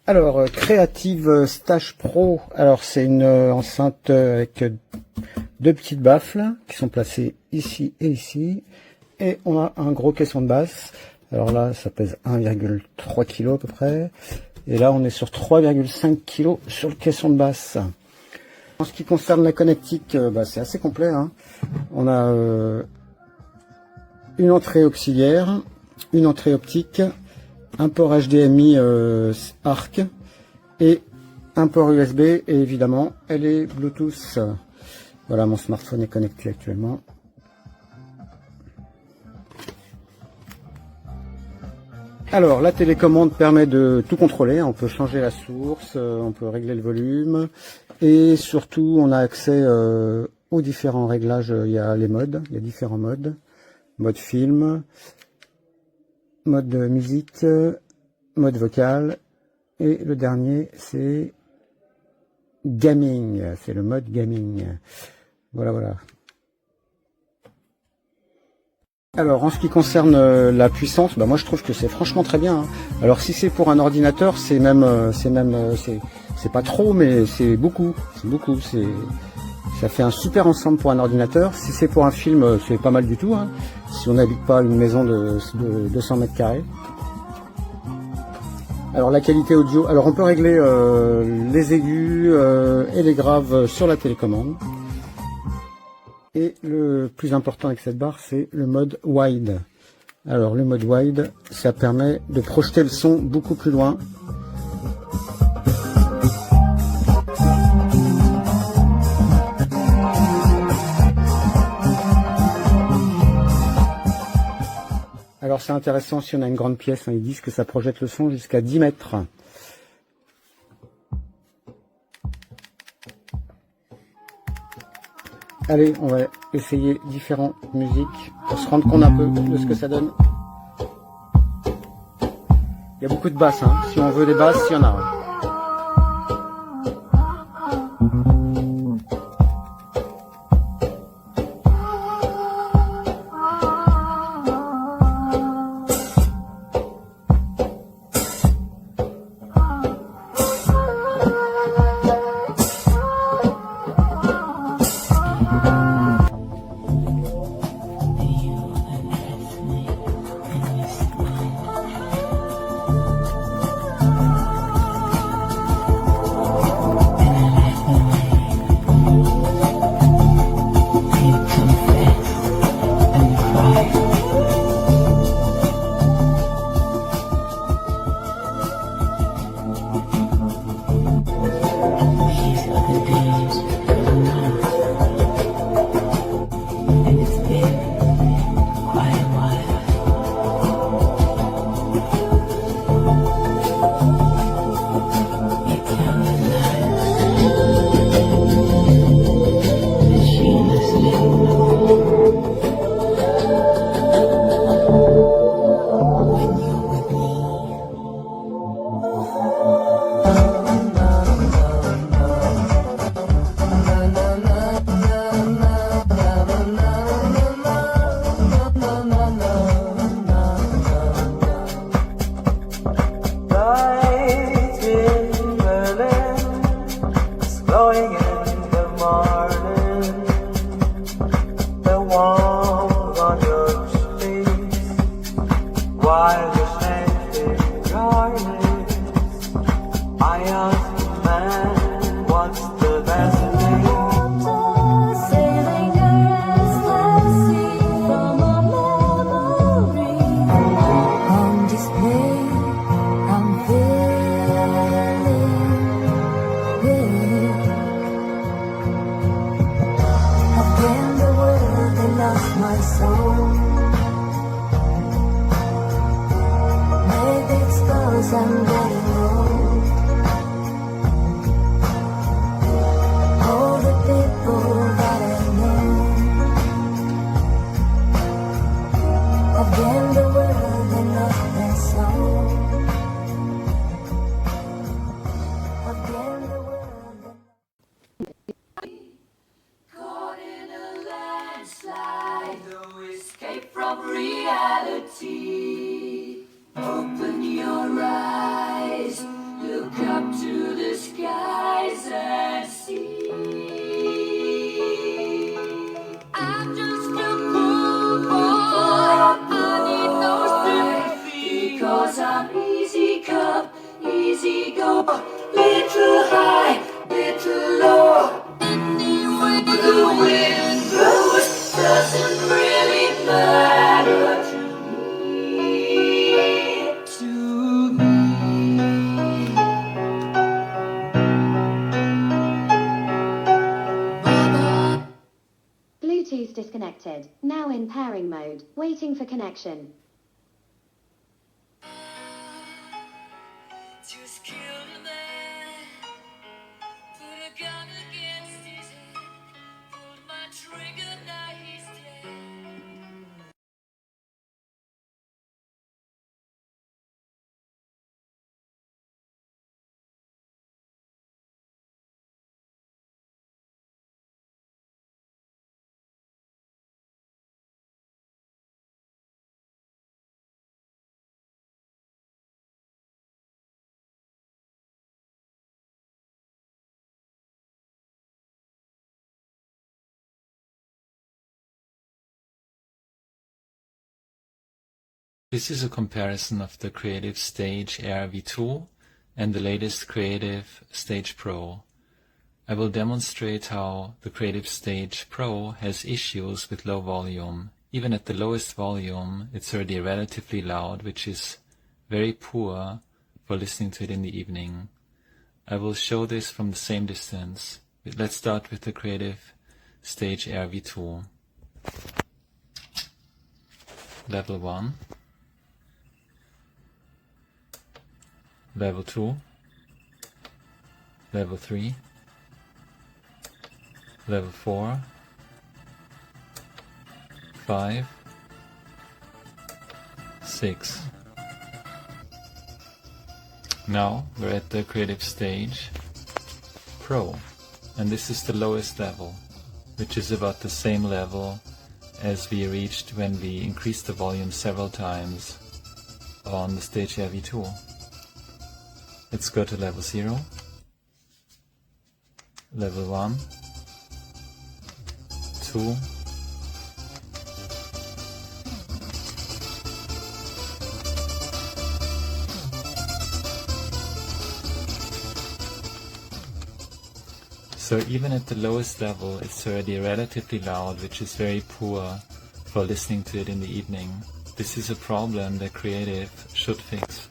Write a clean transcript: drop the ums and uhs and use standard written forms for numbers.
Alors, Creative Stage Pro, alors c'est une enceinte avec deux petites baffles qui sont placées ici et ici. Et on a un gros caisson de basse. Alors là, ça pèse 1,3 kg à peu près. Et là, on est sur 3,5 kg sur le caisson de basse. En ce qui concerne la connectique, c'est assez complet, hein. On a une entrée auxiliaire, une entrée optique, un port HDMI ARC et un port USB, et évidemment elle est Bluetooth. Voilà, mon smartphone est connecté actuellement. Alors la télécommande permet de tout contrôler, on peut changer la source, on peut régler le volume, et surtout on a accès aux différents réglages. Il y a les modes, il y a différents modes, mode film, mode musique, mode vocal, et le dernier c'est gaming, c'est le mode gaming. Voilà. Alors en ce qui concerne la puissance, moi je trouve que c'est franchement très bien, hein. Alors si c'est pour un ordinateur, c'est pas trop, mais c'est beaucoup, ça fait un super ensemble pour un ordinateur. Si c'est pour un film, c'est pas mal du tout, hein, si on n'habite pas une maison de 200 mètres carrés. Alors la qualité audio, alors on peut régler les aigus et les graves sur la télécommande. Et le plus important avec cette barre, c'est le mode wide. Alors le mode wide, ça permet de projeter le son beaucoup plus loin. Alors c'est intéressant si on a une grande pièce, hein, ils disent que ça projette le son jusqu'à 10 mètres. Allez, on va essayer différentes musiques pour se rendre compte un peu de ce que ça donne. Il y a beaucoup de basses, hein. Si on veut des basses, il y en a. of reality. Open your eyes, look up to the skies and see. I'm just a poor boy, I need no sympathy, because I'm easy come, easy go, little high, little low. Anyway the wind blows doesn't really matter to me. Bluetooth disconnected. Now in pairing mode. Waiting for connection. Just killed a man, put a gun against his head, pulled my trigger, now he's dead. This is a comparison of the Creative Stage Air V2 and the latest Creative Stage Pro. I will demonstrate how the Creative Stage Pro has issues with low volume. Even at the lowest volume, it's already relatively loud, which is very poor for listening to it in the evening. I will show this from the same distance. Let's start with the Creative Stage Air V2. Level 1. Level 2, Level 3, Level 4, 5, 6. Now we're at the Creative Stage Pro, and this is the lowest level, which is about the same level as we reached when we increased the volume several times on the Stage Air V2. Let's go to level 0, level 1, 2, so even at the lowest level it's already relatively loud, which is very poor for listening to it in the evening. This is a problem that Creative should fix.